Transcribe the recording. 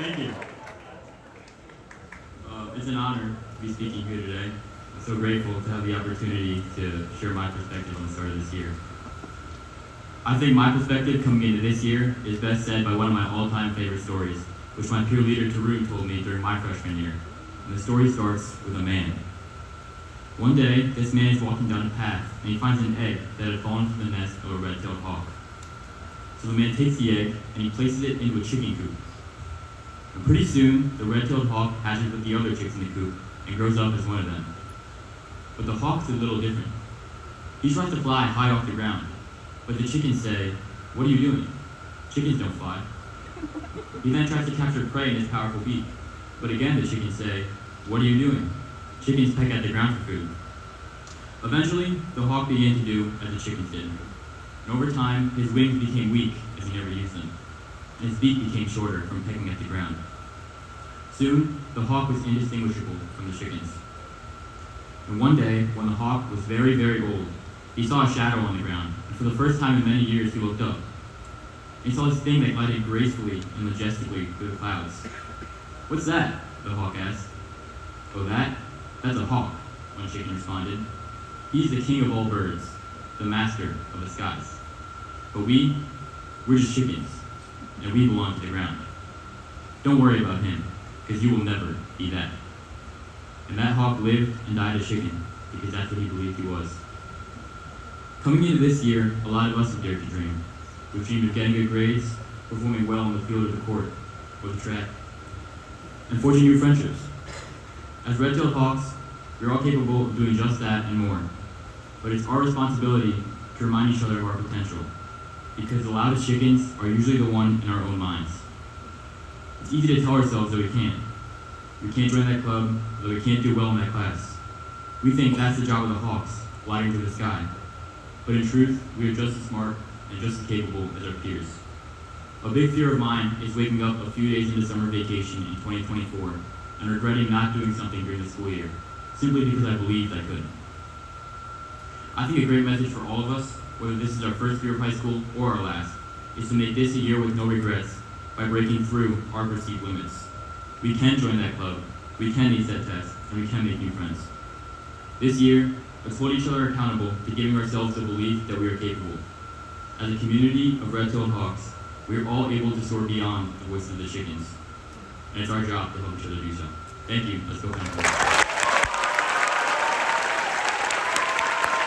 Thank you. It's an honor to be speaking here today. I'm so grateful to have the opportunity to share my perspective on the start of this year. I think my perspective coming into this year is best said by one of my all-time favorite stories, which my peer leader Tarun told me during my freshman year. And the story starts with a man. One day, this man is walking down a path and he finds an egg that had fallen from the nest of a red-tailed hawk. So the man takes the egg and he places it into a chicken coop. And pretty soon, the red-tailed hawk hatches with the other chicks in the coop and grows up as one of them. But the hawk's a little different. He tries to fly high off the ground, but the chickens say, "What are you doing? Chickens don't fly." He then tries to capture prey in his powerful beak, but again the chickens say, "What are you doing? Chickens peck at the ground for food." Eventually, the hawk began to do as the chickens did. And over time, his wings became weak as he never used them, and his beak became shorter from pecking at the ground. Soon, the hawk was indistinguishable from the chickens. And one day, when the hawk was very, very old, he saw a shadow on the ground, and for the first time in many years, he looked up. He saw this thing that glided gracefully and majestically through the clouds. "What's that?" the hawk asked. "Oh, that's a hawk," one chicken responded. "He's the king of all birds, the master of the skies. But we're just chickens, and we belong to the ground. Don't worry about him, because you will never be that." And that hawk lived and died a chicken, because that's what he believed he was. Coming into this year, a lot of us have dared to dream. We've dreamed of getting good grades, performing well on the field or the court, or the track, and forging new friendships. As red-tailed hawks, we're all capable of doing just that and more. But it's our responsibility to remind each other of our potential, because the loudest chickens are usually the one in our own minds. It's easy to tell ourselves that we can't. We can't join that club, or that we can't do well in that class. We think that's the job of the hawks, flying to the sky. But in truth, we are just as smart and just as capable as our peers. A big fear of mine is waking up a few days into summer vacation in 2024 and regretting not doing something during the school year, simply because I believed I couldn't. I think a great message for all of us, whether this is our first year of high school or our last, is to make this a year with no regrets by breaking through our perceived limits. We can join that club, we can ace that test, and we can make new friends. This year, let's hold each other accountable to giving ourselves the belief that we are capable. As a community of red-tailed hawks, we are all able to soar beyond the voices of the chickens. And it's our job to help each other do so. Thank you. Let's go.